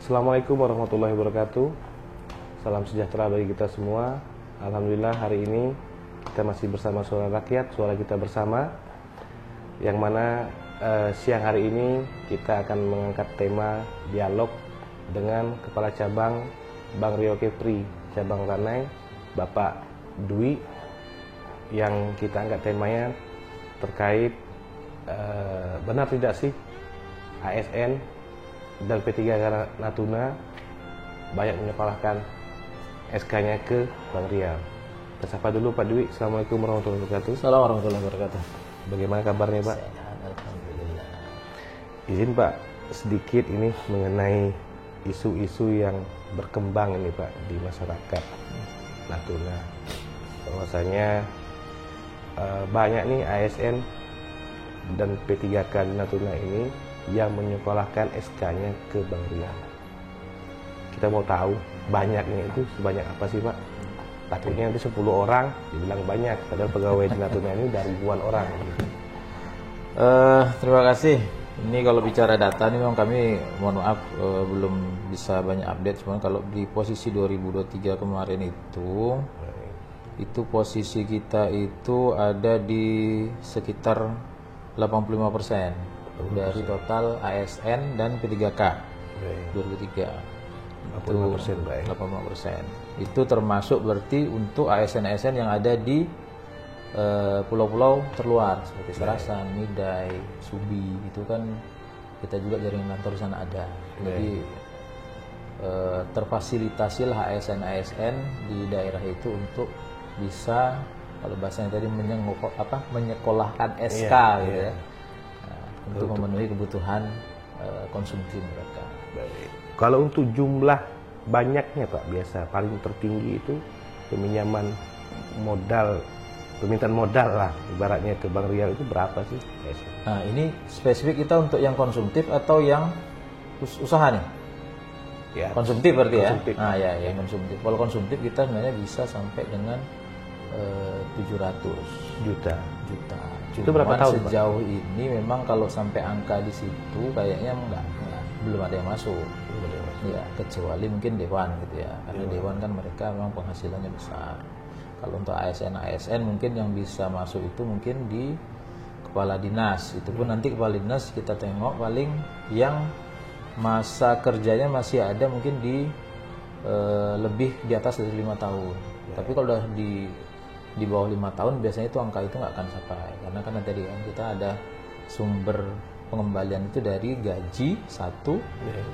Assalamualaikum warahmatullahi wabarakatuh. Salam sejahtera bagi kita semua. Alhamdulillah hari ini kita masih bersama Suara Rakyat, suara kita bersama. Yang mana siang hari ini kita akan mengangkat tema dialog dengan Kepala Cabang Bank Riau Kepri, Cabang Ranai, Bapak Dwi. Yang kita angkat temanya terkait benar tidak sih ASN dan P3K Natuna banyak menyekolahkan SK-nya ke Bank Riau. Kita sapa dulu Pak Dwi. Assalamualaikum warahmatullahi wabarakatuh. Assalamualaikum warahmatullahi wabarakatuh. Bagaimana kabarnya Pak? Alhamdulillah. Izin Pak sedikit ini mengenai isu-isu yang berkembang ini Pak di masyarakat Natuna. Bahwasanya banyak nih ASN dan P3K di Natuna ini yang menyekolahkan SK-nya ke Bank Riau. Kita mau tahu banyaknya itu sebanyak apa sih Pak? Takutnya nanti 10 orang dibilang banyak, padahal pegawai di Natuna ini udah ribuan orang. Terima kasih. Ini kalau bicara data ini memang kami mohon maaf belum bisa banyak update. Cuman kalau di posisi 2023 kemarin itu posisi kita itu ada di sekitar 85% dari total ASN dan P3K 2003. 85% Pak. 85%. Itu termasuk berarti untuk ASN-ASN yang ada di pulau-pulau terluar seperti Serasan, Midai, Subi, itu kan kita juga jaringan kantor di sana ada. Jadi terfasilitasilah ASN-ASN di daerah itu untuk bisa, kalau bahasanya tadi menyekolahkan SK gitu ya. Untuk memenuhi kebutuhan konsumsi mereka. Baik. Kalau untuk jumlah banyaknya Pak, biasa paling tertinggi itu peminjaman modal, permintaan modal lah ibaratnya ke Bank Riau itu berapa sih? Nah ini spesifik kita untuk yang konsumtif atau yang usaha nih? Ya, konsumtif berarti konsumtif. ya? Nah ya, yang konsumtif. Kalau konsumtif kita sebenarnya bisa sampai dengan 700 juta. Itu berapa tahun sejauh Pak? Ini memang kalau sampai angka di situ kayaknya belum ada yang masuk. Ya, kecuali mungkin Dewan gitu ya. Karena Dewan kan mereka memang penghasilannya besar. Kalau untuk ASN mungkin yang bisa masuk itu mungkin di kepala dinas. Itu pun nanti kepala dinas kita tengok paling yang masa kerjanya masih ada mungkin di lebih di atas dari 5 tahun. Tapi kalau udah di bawah 5 tahun biasanya itu angka itu nggak akan sampai, karena kan tadi kan kita ada sumber pengembalian itu dari gaji satu,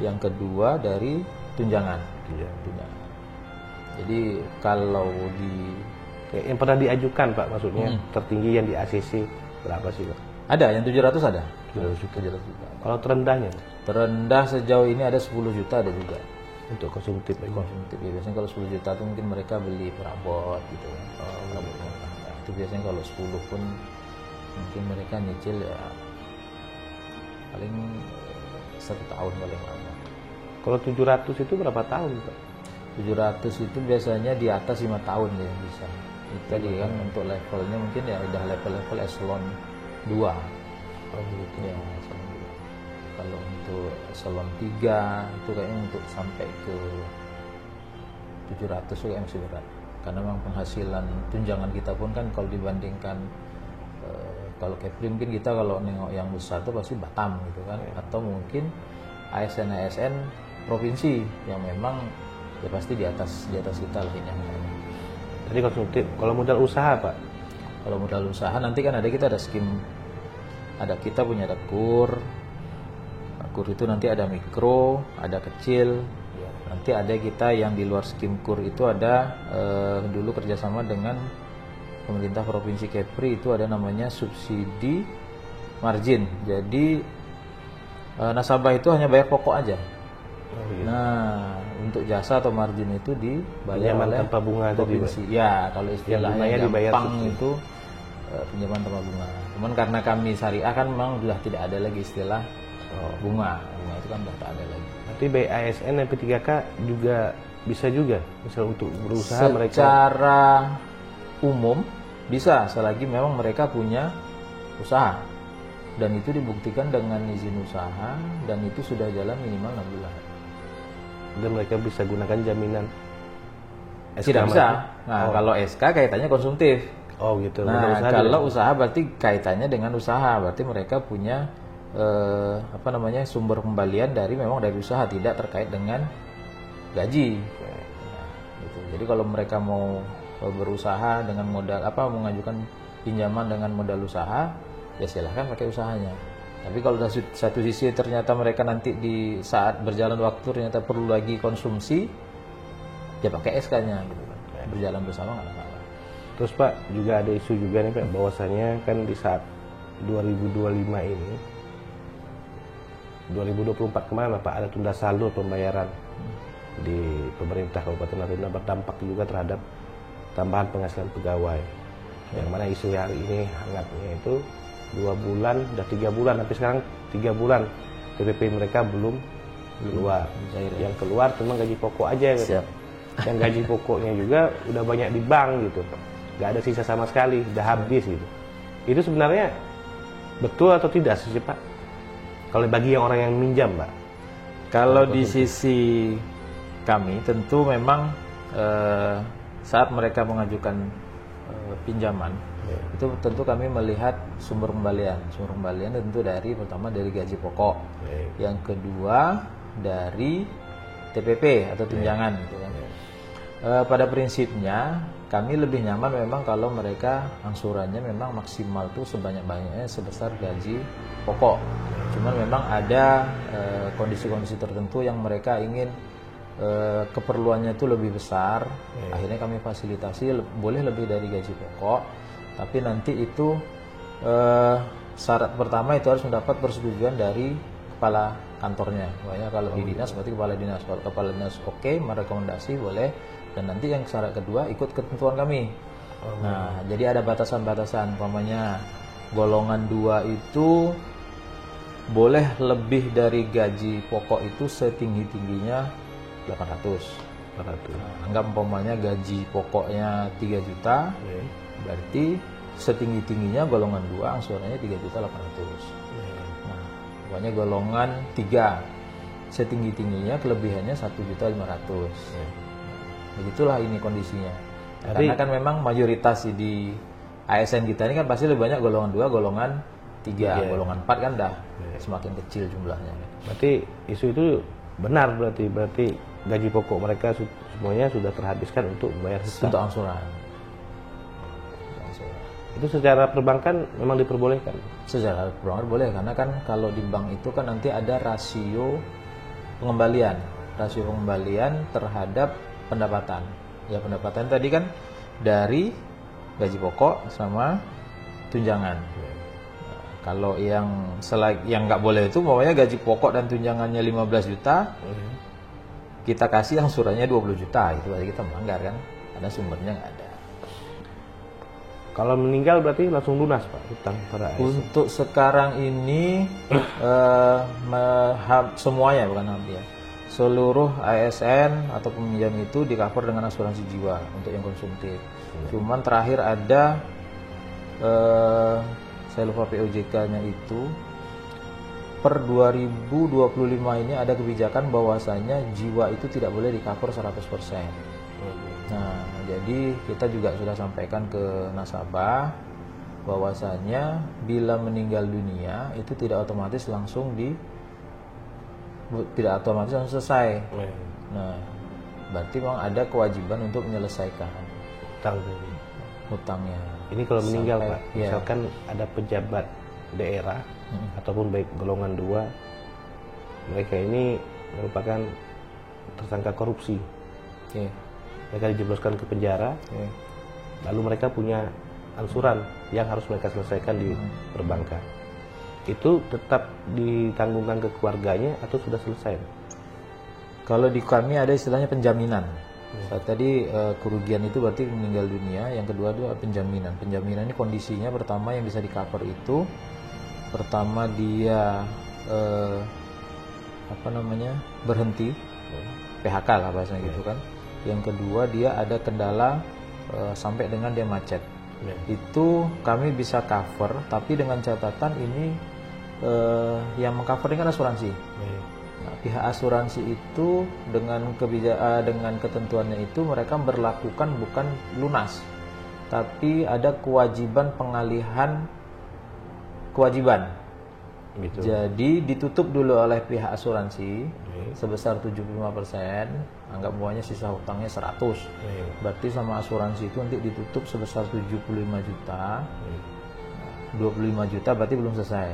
yang kedua dari tunjangan. Jadi kalau yang pernah diajukan Pak, maksudnya tertinggi yang di ACC berapa sih Pak? Ada yang 700 ada. 700 juta. Kalau terendahnya? Terendah sejauh ini ada 10 juta ada juga. Untuk konsumtif ya. Biasanya kalau 10 juta itu mungkin mereka beli perabot gitu kan. Perabot rumah tangga. Itu biasanya kalau 10 pun mungkin mereka nyicil ya paling 1 tahun paling lama. Kalau 700 itu berapa tahun Pak? 700 itu biasanya di atas 5 tahun ya bisa. Itu tadi kan untuk levelnya mungkin ya udah level-level eselon 2. Oh gitu. Ya, eselon 2. Kalau untuk eselon 3 itu kayaknya untuk sampai ke 700 itu kayak masih berat. Karena memang penghasilan tunjangan kita pun kan kalau dibandingkan kalau Kepri mungkin kita kalau nengok yang besar itu pasti Batam gitu kan, atau mungkin ASN provinsi yang memang ya pasti di atas kita lah ini. Jadi konsumtif. Kalau modal usaha Pak? Kalau modal usaha nanti kan kita ada skim, kita punya ada KUR itu nanti ada mikro, ada kecil. Nanti ada kita yang di luar skim KUR itu ada dulu kerjasama dengan pemerintah provinsi Kepri, itu ada namanya subsidi margin. Jadi nasabah itu hanya bayar pokok aja. Nah untuk jasa atau margin itu dibayar oleh tanpa bunga provinsi. Ya kalau istilahnya gampang itu pinjaman tanpa bunga. Cuman karena kami syariah kan memang sudah tidak ada lagi istilah bunga itu kan sudah tak ada lagi. Tapi baik ASN dan P3K juga bisa juga, misal untuk berusaha mereka. Secara umum bisa, selagi memang mereka punya usaha dan itu dibuktikan dengan izin usaha dan itu sudah jalan minimal 6 bulan. dan mereka bisa gunakan jaminan SK Tidak bisa. mereka? Nah, kalau SK kaitannya konsumtif. Oh gitu. Nah, Usaha kalau tidak. usaha berarti kaitannya dengan usaha, berarti mereka punya sumber pembalian memang dari usaha, tidak terkait dengan gaji. Nah, gitu. Jadi kalau mereka mau berusaha dengan modal mengajukan pinjaman dengan modal usaha, ya silahkan pakai usahanya. Tapi kalau dari satu sisi ternyata mereka nanti di saat berjalan waktu ternyata perlu lagi konsumsi, ya pakai SK-nya gitu kan. Berjalan bersama nggak masalah. Terus Pak, juga ada isu juga nih Pak, bahwasanya kan di saat 2025 ini, 2024 kemana Pak, ada tunda saldo pembayaran di pemerintah Kabupaten Natuna, berdampak juga terhadap tambahan penghasilan pegawai. Yang mana isu hari ini hangatnya itu 2 bulan, udah 3 bulan, tapi sekarang 3 bulan TPP mereka belum keluar. Yang keluar cuma gaji pokok aja gitu. Yang gaji pokoknya juga udah banyak di bank gitu, nggak ada sisa sama sekali, udah habis gitu. Itu sebenarnya betul atau tidak sih Pak? Kalau bagi yang orang yang minjam Pak? Kalau di sisi kami tentu memang saat mereka mengajukan pinjaman, itu tentu kami melihat sumber pembalian. Sumber pembalian tentu pertama dari gaji pokok, yang kedua dari TPP atau tunjangan gitu kan. Pada prinsipnya kami lebih nyaman memang kalau mereka angsurannya memang maksimal tuh sebanyak-banyaknya sebesar gaji pokok. Cuman memang ada kondisi-kondisi tertentu yang mereka ingin keperluannya itu lebih besar. Akhirnya kami fasilitasi boleh lebih dari gaji pokok, tapi nanti itu syarat pertama itu harus mendapat persetujuan dari kepala kantornya. Makanya kalau di dinas berarti kepala dinas. Kalau kepala dinas oke, merekomendasi boleh. Dan nanti yang syarat kedua ikut ketentuan kami. Nah, jadi ada batasan-batasan. Umpamanya golongan 2 itu boleh lebih dari gaji pokok itu setinggi-tingginya 800. Nah, anggap umpamanya gaji pokoknya 3 juta, berarti setinggi-tingginya golongan 2 angsurannya 3.800.000. Nah, pokoknya golongan 3 setinggi-tingginya kelebihannya 1.500.000. Begitulah ini kondisinya. Karena kan memang mayoritas di ASN kita ini kan pasti lebih banyak golongan 2, golongan 3, golongan 4 kan dah semakin kecil jumlahnya. Berarti isu itu benar, berarti gaji pokok mereka semuanya sudah terhabiskan untuk membayar sisa. Untuk angsuran. Itu secara perbankan memang diperbolehkan? Secara perbankan boleh, karena kan kalau di bank itu kan nanti ada rasio pengembalian. Rasio pengembalian terhadap pendapatan. Ya, pendapatan tadi kan dari gaji pokok sama tunjangan. Nah, kalau yang nggak boleh itu pokoknya gaji pokok dan tunjangannya 15 juta, kita kasih angsurannya 20 juta, itu berarti kita melanggar kan, karena sumbernya nggak ada. Kalau meninggal berarti langsung lunas Pak hutang pada ASN? Untuk sekarang ini semuanya, bukan hampir ya, seluruh ASN atau peminjam itu di cover dengan asuransi jiwa untuk yang konsumtif. Cuman terakhir ada saya lupa POJK-nya itu per 2025 ini ada kebijakan bahwasanya jiwa itu tidak boleh di cover 100%. Nah, jadi kita juga sudah sampaikan ke nasabah bahwasanya bila meninggal dunia itu tidak otomatis langsung selesai. Nah, berarti memang ada kewajiban untuk menyelesaikan hutangnya. Ini kalau meninggal Pak, ya. misalkan ada pejabat daerah ataupun baik golongan 2, mereka ini merupakan tersangka korupsi. Mereka dijebloskan ke penjara, lalu mereka punya angsuran yang harus mereka selesaikan di perbankan. Itu tetap ditanggungkan ke keluarganya atau sudah selesai? Kalau di kami ada istilahnya penjaminan. Tadi kerugian itu berarti meninggal dunia, yang kedua itu penjaminan. Penjaminan ini kondisinya pertama yang bisa di cover itu, pertama dia berhenti, PHK lah bahasanya gitu kan. Yang kedua dia ada kendala sampai dengan dia macet. Itu kami bisa cover, tapi dengan catatan ini yang mengcover ini kan asuransi. Nah, pihak asuransi itu dengan dengan ketentuannya itu mereka berlakukan bukan lunas, tapi ada kewajiban pengalihan kewajiban. Gitu. Jadi ditutup dulu oleh pihak asuransi sebesar 75%, anggap uangnya sisa hutangnya 100. Berarti sama asuransi itu nanti ditutup sebesar 75 juta. 25 juta berarti belum selesai.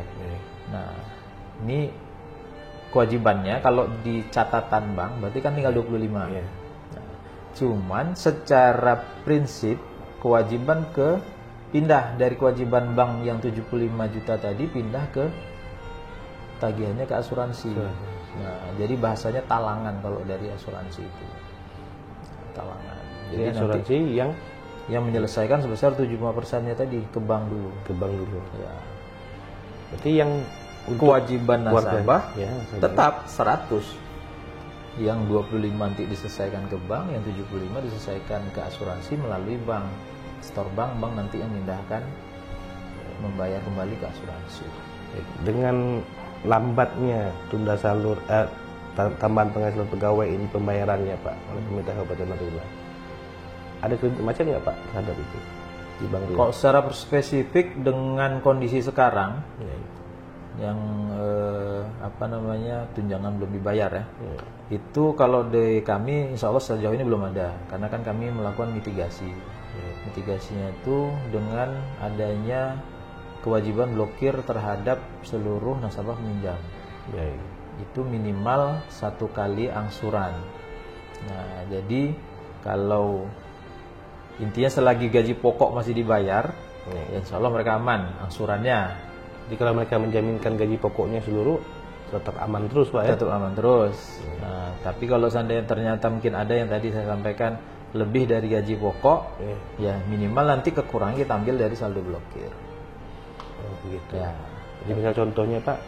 Nah, ini kewajibannya kalau di catatan bank berarti kan tinggal 25. Nah, cuman secara prinsip kewajiban pindah dari kewajiban bank yang 75 juta tadi pindah ke tagihannya ke asuransi. Nah, jadi bahasanya talangan kalau dari asuransi itu. Talangan. Jadi asuransi yang menyelesaikan sebesar 75%-nya tadi ke bank dulu. Ke bank dulu. Ya. Berarti yang kewajiban nasabah ya, tetap 100. Yang 25 nanti diselesaikan ke bank, yang 75 diselesaikan ke asuransi melalui bank. Store bank nanti yang memindahkan membayar kembali ke asuransi. Dengan lambatnya tunda salur tambahan penghasilan pegawai ini pembayarannya Pak oleh pemerintah Kabupaten Madura, ada kredit macam nggak Pak terhadap itu di Bank Riau? Kalau secara spesifik dengan kondisi sekarang yang tunjangan belum dibayar ya, itu kalau di kami insya Allah sejauh ini belum ada, karena kan kami melakukan mitigasi. Mitigasinya itu dengan adanya kewajiban blokir terhadap seluruh nasabah peminjam. Itu minimal 1 kali angsuran. Nah, jadi kalau intinya selagi gaji pokok masih dibayar, insya Allah mereka aman angsurannya. Jadi kalau mereka menjaminkan gaji pokoknya seluruh, tetap aman terus Pak ya? Tetap aman terus. Nah, tapi kalau seandainya ternyata mungkin ada yang tadi saya sampaikan lebih dari gaji pokok, ya minimal nanti kekurangan kita ambil dari saldo blokir. Begitu. Ya. Jadi misal contohnya Pak,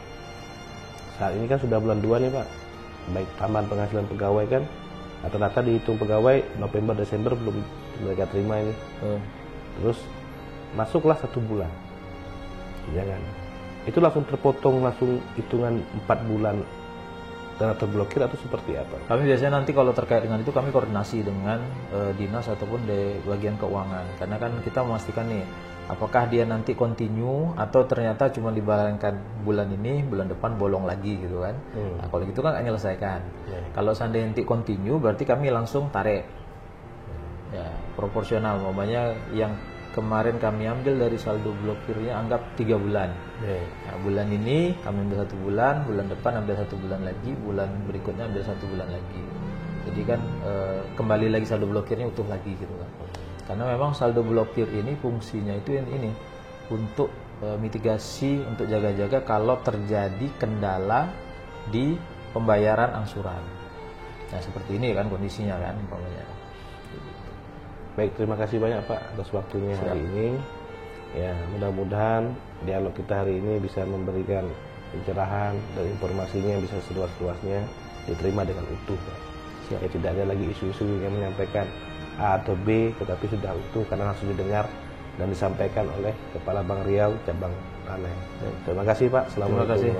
saat ini kan sudah bulan 2 nih Pak, baik tambahan penghasilan pegawai kan, rata-rata dihitung pegawai November Desember belum mereka terima ini. Terus masuklah 1 bulan, jangan. Itu langsung terpotong langsung hitungan 4 bulan dan terblokir atau seperti apa? Kami biasanya nanti kalau terkait dengan itu kami koordinasi dengan dinas ataupun di bagian keuangan, karena kan kita memastikan nih apakah dia nanti continue atau ternyata cuma dibayarkan bulan ini, bulan depan bolong lagi gitu kan. Nah, kalau gitu kan menyelesaikan. Kalau seandainya nanti continue berarti kami langsung tarik. Ya, proporsional, umpamanya yang kemarin kami ambil dari saldo blokirnya anggap 3 bulan. Nah, bulan ini kami ambil 1 bulan, bulan depan ambil 1 bulan lagi, bulan berikutnya ambil 1 bulan lagi. Jadi kan kembali lagi saldo blokirnya utuh lagi gitu kan. Karena memang saldo blokir ini fungsinya itu ini untuk mitigasi, untuk jaga-jaga kalau terjadi kendala di pembayaran angsuran. Nah, seperti ini kan kondisinya kan umpamanya. Baik, terima kasih banyak Pak atas waktunya hari ini. Ya, mudah-mudahan dialog kita hari ini bisa memberikan pencerahan dan informasinya bisa seluas-luasnya diterima dengan utuh Pak. Ya, tidak ada lagi isu-isu yang menyampaikan A atau B, tetapi sudah utuh karena langsung didengar dan disampaikan oleh Kepala Bank Riau cabang Ranai. Terima kasih Pak. Terima kasih.